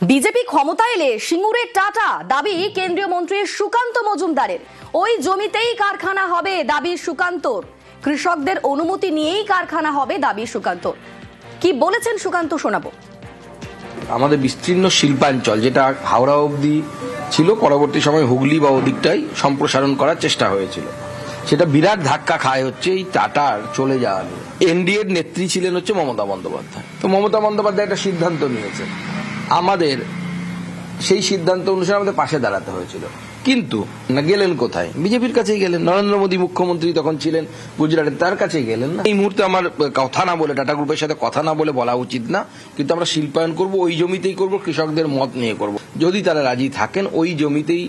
BJP ক্ষমতায় এলে সিঙ্গুরে tata, দাবি কেন্দ্রীয় মন্ত্রী সুকান্ত মজুমদারের। ওই জমিতেই কারখানা হবে, দাবি সুকান্তর। কৃষকদের অনুমতি নিয়েই কারখানা হবে, দাবি সুকান্তর। কি বলেছেন সুকান্ত শোনাবো। আমাদের বিস্তীর্ণ শিল্পাঞ্চল যেটা হাওড়া অবধি ছিল, পরবর্তী সময় হুগলি বা ওদিকটাই সম্প্রসারণ করার চেষ্টা হয়েছিল, সেটা বিরাট ধাক্কা খায় হচ্ছে এই টাটার চলে যাওয়া নিয়ে। এনডিএর নেত্রী ছিলেন হচ্ছে মমতা বন্দ্যোপাধ্যায়। তো মমতা বন্দ্যোপাধ্যায় একটা সিদ্ধান্ত নিয়েছেন, আমাদের সেই সিদ্ধান্ত অনুসারে আমাদের পাশে দাঁড়াতে হয়েছিল। কিন্তু না, গেলেন কোথায়? বিজেপির কাছেই গেলেন। নরেন্দ্র মোদী মুখ্যমন্ত্রী তখন ছিলেন গুজরাটের, তার কাছেই গেলেন না। এই মুহূর্তে আমার কথা না বলে, টাটা গ্রুপের সাথে কথা না বলে বলা উচিত না, কিন্তু আমরা শিল্পায়ন করব, ওই জমিতেই করব, কৃষকদের মত নিয়ে করব। যদি তারা রাজি থাকেন ওই জমিতেই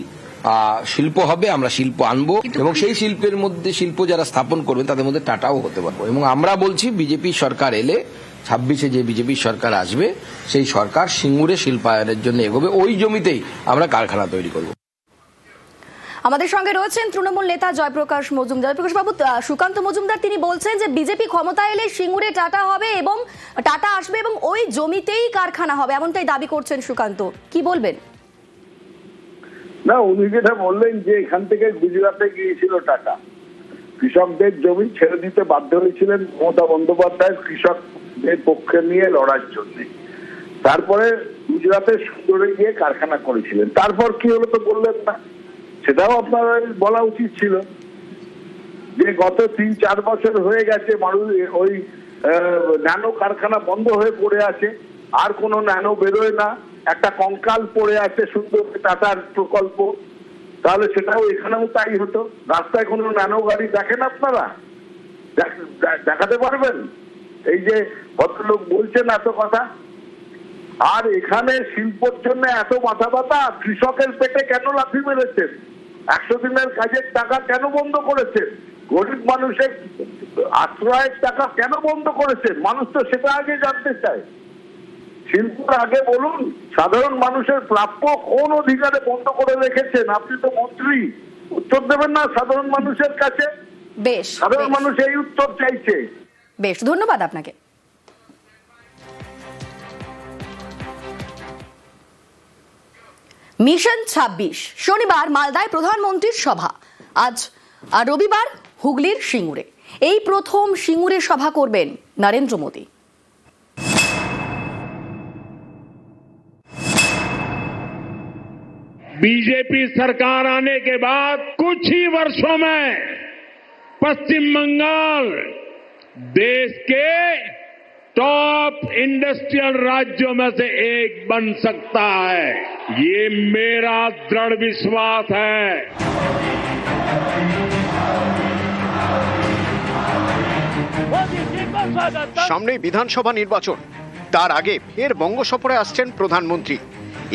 শিল্প হবে, আমরা শিল্প আনবো এবং সেই শিল্পের মধ্যে শিল্প যারা স্থাপন করবে তাদের মধ্যে টাটাও হতে পারবো। এবং আমরা বলছি বিজেপি সরকার এলে 26-এ যে বিজেপি সরকার আসবে, সেই সরকার সিঙ্গুরে শিল্পায়নের জন্য এগোবে, ওই জমিতেই আমরা কারখানা তৈরি করব। আমাদের সঙ্গে রয়েছেন তৃণমূল নেতা জয়প্রকাশ মজুমদার। জয়প্রকাশ বাবু, সুকান্ত মজুমদার তিনি বলছেন যে বিজেপি ক্ষমতায় এলে সিঙ্গুরে টাটা হবে এবং টাটা আসবে এবং ওই জমিতেই কারখানা হবে, এমনটাই দাবি করছেন সুকান্ত। কি বলবেন? না, উনি যেটা বললেন যে এখান থেকে গুজরাটে গিয়েছিল টাটা, কৃষকদের জমি ছেড়ে দিতে বাধ্য হয়েছিলেন মমতা বন্দ্যোপাধ্যায় কৃষকদের পক্ষে নিয়ে লড়ার জন্য। তারপরে গুজরাটের সুন্দরে গিয়ে কারখানা করেছিলেন। তারপর কি হলো তো বললেন না, সেটাও আপনার বলা উচিত ছিল যে গত 3-4 বছর হয়ে গেছে মানুষ ওই ন্যানো কারখানা বন্ধ হয়ে পড়ে আছে, আর কোনো ন্যানো বেরোয় না, একটা কঙ্কাল পড়ে আছে সুন্দর টাটার প্রকল্প। তাহলে সেটাও এখানেও তাই হতো। রাস্তায় কোনো ন্যানো গাড়ি দেখেন আপনারা? দেখাতে পারবেন? এই যে ভদ্রলোক বলছেন এত কথা, আর এখানে শিল্পর জন্য এত মাথা ব্যথা, কৃষকের পেটে কেন লাথি মেরেছেন? 100 দিনের কাজের টাকা কেন বন্ধ করেছেন? গরিব মানুষের আশ্রয়ের টাকা কেন বন্ধ করেছেন? মানুষ তো সেটা আগে জানতে চায়। শিল্পর আগে বলুন, সাধারণ মানুষের প্রাপ্য কোন অধিকারে বন্ধ করে রেখেছেন? আপনি তো মন্ত্রী, উত্তর দেবেন না সাধারণ মানুষের কাছে? বেশ, সাধারণ মানুষ এই উত্তর চাইছে। বেশ, ধন্যবাদ আপনাকে। মিশন 26 শনিবার মালদায় প্রধানমন্ত্রীর সভা, আজ আর রবিবার হুগলির সিঙ্গুরে। এই প্রথম সিঙ্গুরে সভা করবেন নরেন্দ্র মোদী। बीजेपी सरकार आने के बाद कुछ ही वर्षों में पश्चिम बंगाल देश के टॉप इंडस्ट्रियल राज्यों में से एक बन सकता है, ये मेरा दृढ़ विश्वास है। সামনে বিধানসভা নির্বাচন, তার আগে ফের বঙ্গ সফরে আসছেন প্রধানমন্ত্রী।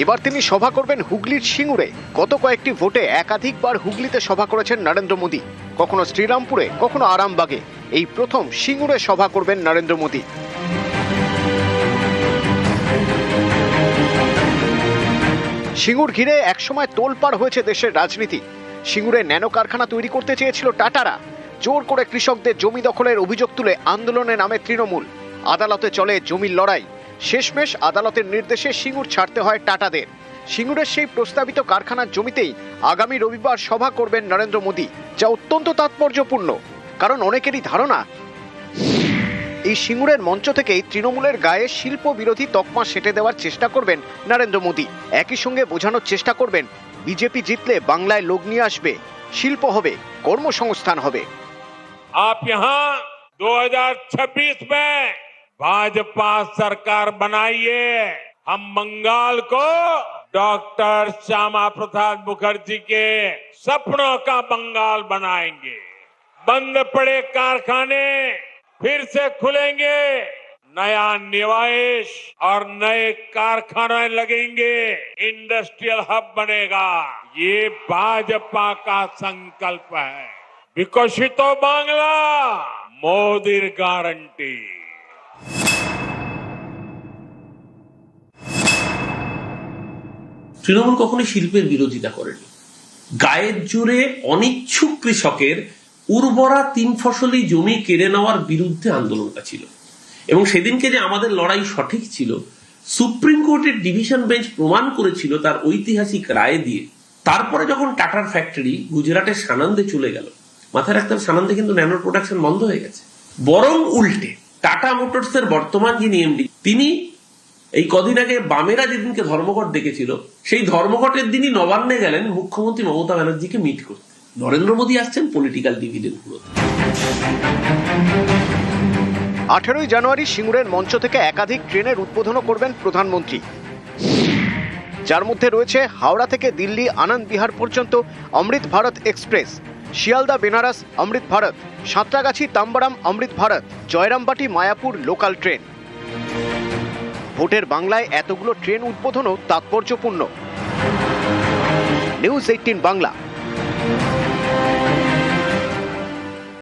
এবার তিনি সভা করবেন হুগলির সিঙ্গুরে। গত কয়েকটি ভোটে একাধিকবার হুগলিতে সভা করেছেন নরেন্দ্র মোদী, কখনো শ্রীরামপুরে, কখনো আরামবাগে। এই প্রথম সিঙ্গুরে সভা করবেন নরেন্দ্র মোদী। সিঙ্গুর ঘিরে একসময় তোলপাড় হয়েছে দেশের রাজনীতি। সিঙ্গুরে ন্যানো কারখানা তৈরি করতে চেয়েছিল টাটারা। জোর করে কৃষকদের জমি দখলের অভিযোগ তুলে আন্দোলনে নামে তৃণমূল। আদালতে চলে জমির লড়াই। শেষমেশ আদালতের নির্দেশে সিঙ্গুর ছাড়তে হয় টাটাদের। সিঙ্গুরের সেই প্রস্তাবিত কারখানার জমিতেই আগামী রবিবার সভা করবেন নরেন্দ্র মোদী, যা অত্যন্ত তাৎপর্যপূর্ণ। কারণ অনেকেরই ধারণা এই সিঙ্গুরের মঞ্চ থেকেই তৃণমূলের গায়ে শিল্প বিরোধী তকমা সেঁটে দেওয়ার চেষ্টা করবেন নরেন্দ্র মোদী। একই সঙ্গে বোঝানোর চেষ্টা করবেন বিজেপি জিতলে বাংলায় লোক নিয়ে আসবে, শিল্প হবে, কর্মসংস্থান হবে। आप यहाँ 2026 में भाजपा सरकार बनाइए, हम बंगाल को डॉक्टर श्यामा प्रसाद मुखर्जी के सपनों का बंगाल बनाएंगे। बंद पड़े कारखाने फिर से खुलेंगे, नया निवेश और नए कारखाने लगेंगे, इंडस्ट्रियल हब बनेगा। ये भाजपा का संकल्प है। विकसित बांग्ला, मोदीर गारंटी। তৃণমূল কখনোই শিল্পের বিরোধিতা করেনি। গায়ের জোরে অনিচ্ছুক কৃষকের উর্বরা 3 ফসলি জমি কেড়ে নেওয়ার বিরুদ্ধে আন্দোলনটা ছিল। এবং সেদিনকে যে আমাদের লড়াই সঠিক ছিল সুপ্রিম কোর্টের ডিভিশন বেঞ্চ প্রমাণ করেছিল তার ঐতিহাসিক রায় দিয়ে। তারপরে যখন টাটার ফ্যাক্টরি গুজরাটের সানন্দে চলে গেল, মাথায় রাখতে হবে সানন্দে কিন্তু ন্যানো প্রোডাকশন বন্ধ হয়ে গেছে। বরং উল্টে টাটা মোটরসের বর্তমান যিনি এমডি, তিনি এই কদিন আগে বামেরা যেদিনকে ধর্মঘট ডেকেছিল, সেই ধর্মঘটের দিনই নবান্নে গেলেন মুখ্যমন্ত্রী মমতা ব্যানার্জিকে মিট করতে। নরেন্দ্র মোদী আসছেন পলিটিক্যাল ডিভিডেন্ড গুলোতে। 18ই জানুয়ারি সিঙ্গুরের মঞ্চ থেকে একাধিক ট্রেনের উদ্বোধনও করবেন প্রধানমন্ত্রী, যার মধ্যে রয়েছে হাওড়া থেকে দিল্লি আনন্দ বিহার পর্যন্ত অমৃত ভারত এক্সপ্রেস, শিয়ালদা বেনারস অমৃত ভারত, সাঁতরাগাছি তাম্বারাম অমৃত ভারত, জয়রামবাটি মায়াপুর লোকাল ট্রেন। ভোটের বাংলায় এতগুলো ট্রেন উদ্বোধনও তাৎপর্যপূর্ণ। নিউজ 18 বাংলা।